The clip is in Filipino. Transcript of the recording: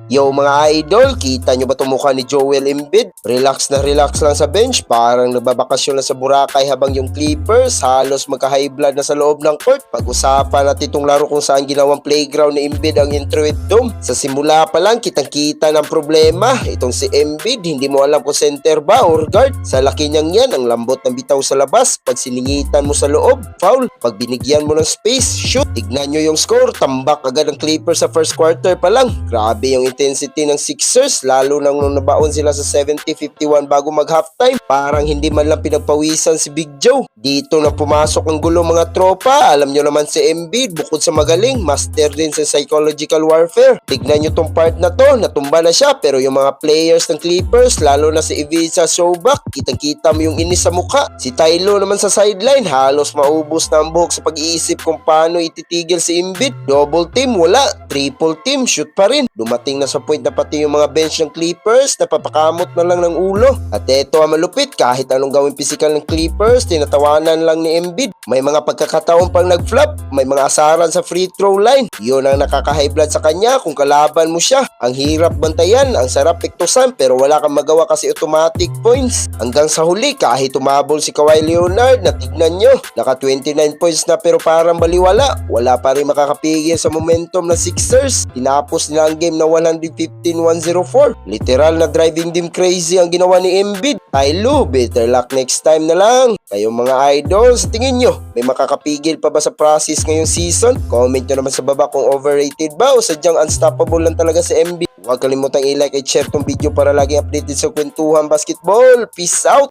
Yo mga idol, kita nyo ba itong mukha ni Joel Embiid? Relax na relax lang sa bench, parang nagbabakasyon na sa Boracay habang yung Clippers halos magka-high blood na sa loob ng court. Pag-usapan natin itong laro kung saan ginawang playground ni Embiid ang Intuit Dome. Sa simula pa lang, kitang-kita ng problema. Itong si Embiid, hindi mo alam kung center ba or guard. Sa laki niyang yan, ang lambot ng bitaw sa labas. Pag siningitan mo sa loob, foul. Pag binigyan mo ng space, shoot. Tignan nyo yung score, tambak agad ang Clippers sa first quarter pa lang. Grabe yung intensity ng Sixers, lalo nang nung nabaon sila sa 70-51 bago mag-halftime. Parang hindi man lang pinagpawisan si Big Joe. Dito na pumasok ang gulo mga tropa. Alam nyo naman si Embiid, bukod sa magaling, master din sa psychological warfare. Tignan nyo tong part na to, natumba na siya, pero yung mga players ng Clippers, lalo na si Ivica Zubac, kitang-kita mo yung inis sa mukha. Si Tylo naman sa sideline, halos maubos na ang buhok sa pag-iisip kung paano ititigil si Embiid. Double team, wala. Triple team, shoot pa rin. Dumating na sa point na pati yung mga bench ng Clippers napapakamot na lang ng ulo. At eto ang malupit, kahit anong gawing physical ng Clippers, tinatawanan lang ni Embiid. May mga pagkakataon pang nag-flop, may mga asaran sa free throw line. Yun ang nakaka-high blood sa kanya kung kalaban mo siya. Ang hirap bantayan, ang sarap piktusan, pero wala kang magawa kasi automatic points. Hanggang sa huli, kahit umabol si Kawhi Leonard, natignan nyo, naka 29 points na pero parang baliwala. Wala pa rin makakapigil sa momentum ng Sixers. Tinapos nila ang game na 115-104. Literal na driving them crazy ang ginawa ni Embiid. Tylo, better luck next time na lang. Kayong mga idol, sa tingin nyo, may makakapigil pa ba sa process ngayong season? Comment nyo naman sa baba kung overrated ba o sadyang unstoppable lang talaga si Embiid. Huwag kalimutang i-like at share tong video para lagi updated sa kwentuhan basketball. Peace out!